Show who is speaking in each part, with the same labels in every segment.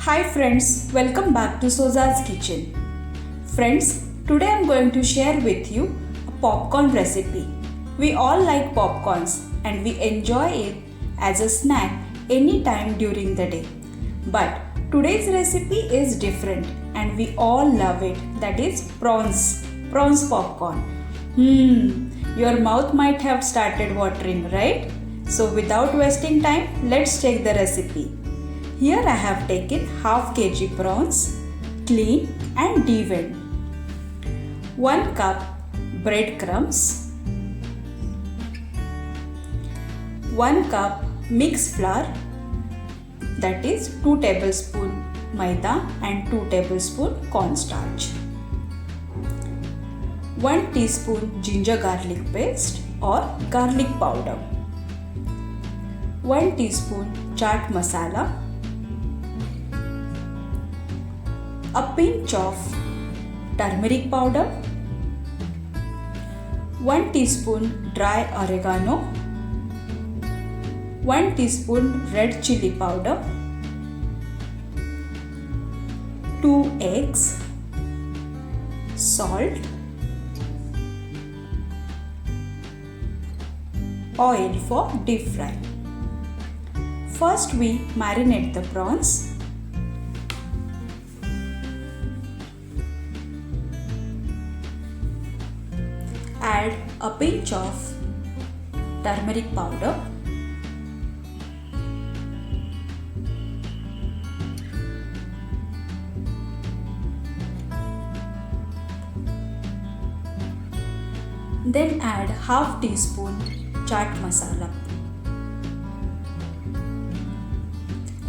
Speaker 1: Hi friends, welcome back to Souza's kitchen. Friends, today I'm going to share with you a popcorn recipe. We all like popcorns and we enjoy it as a snack anytime during the day. But today's recipe is different and we all love it. That is prawns popcorn. Your mouth might have started watering, right? So without wasting time, let's check the recipe. Here I have taken half kg prawns, clean and deveined. 1 cup breadcrumbs, 1 cup mixed flour, that is 2 tablespoons maida and 2 tablespoons cornstarch. 1 teaspoon ginger garlic paste or garlic powder. 1 teaspoon chaat masala. A pinch of turmeric powder, 1 teaspoon dry oregano, 1 teaspoon red chili powder, 2 eggs, salt, oil for deep fry. First we marinate the prawns. Add a pinch of turmeric powder, then add half teaspoon chaat masala,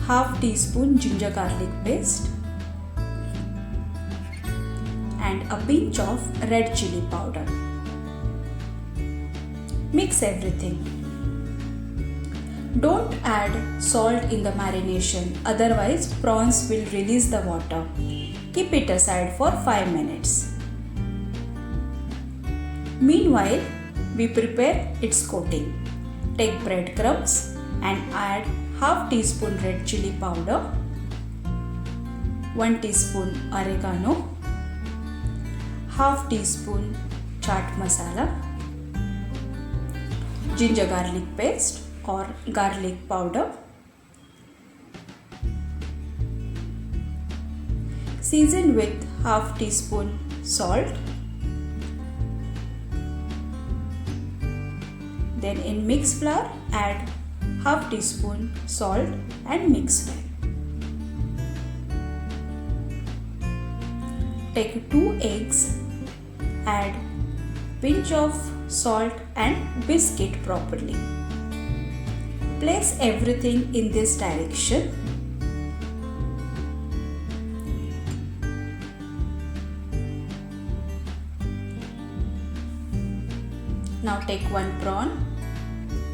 Speaker 1: half teaspoon ginger garlic paste and a pinch of red chili powder. Mix everything. Don't add salt in the marination, otherwise prawns will release the water. Keep it aside for 5 minutes. Meanwhile, we prepare its coating. Take breadcrumbs and add half teaspoon red chili powder, 1 teaspoon oregano, half teaspoon chaat masala, ginger garlic paste or garlic powder. Season with half teaspoon salt. Then in mixed flour add half teaspoon salt and mix well. Take 2 eggs, add pinch of salt and whisk it properly. Place everything in this direction. Now take 1 prawn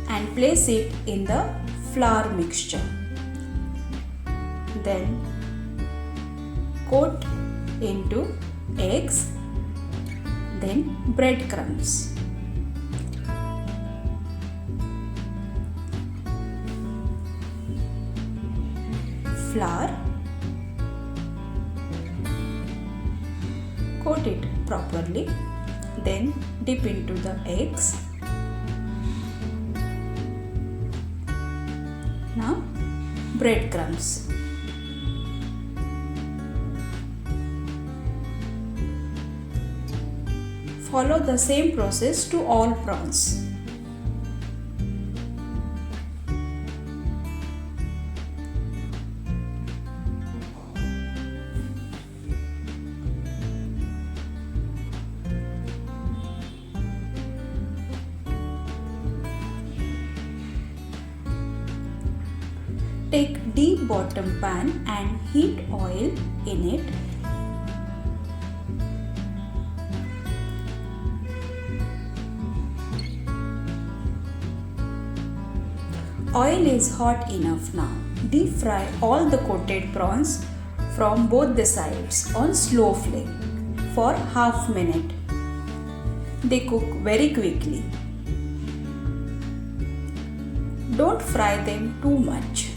Speaker 1: and place it in the flour mixture. Then coat into eggs, then breadcrumbs. Flour, coat it properly, then dip into the eggs. Now breadcrumbs. Follow the same process to all prawns. Take deep bottom pan and heat oil in it. Oil is hot enough now. Deep fry all the coated prawns from both the sides on slow flame for half minute. They cook very quickly. Don't fry them too much.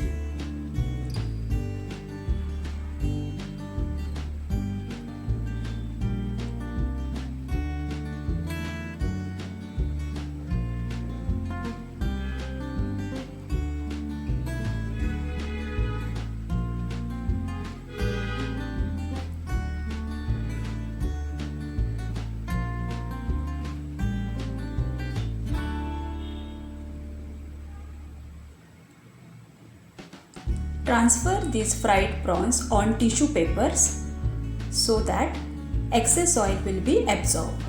Speaker 1: Transfer these fried prawns on tissue papers so that excess oil will be absorbed.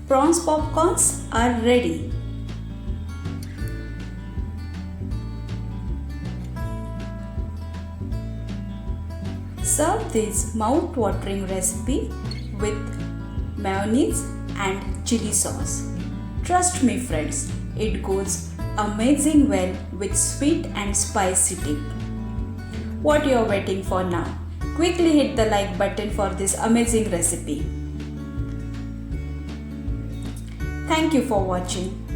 Speaker 1: Prawns popcorns are ready. Serve this mouth-watering recipe with mayonnaise and chili sauce. Trust me friends, it goes amazing well with sweet and spicy dip. What you are waiting for now? Quickly hit the like button for this amazing recipe. Thank you for watching.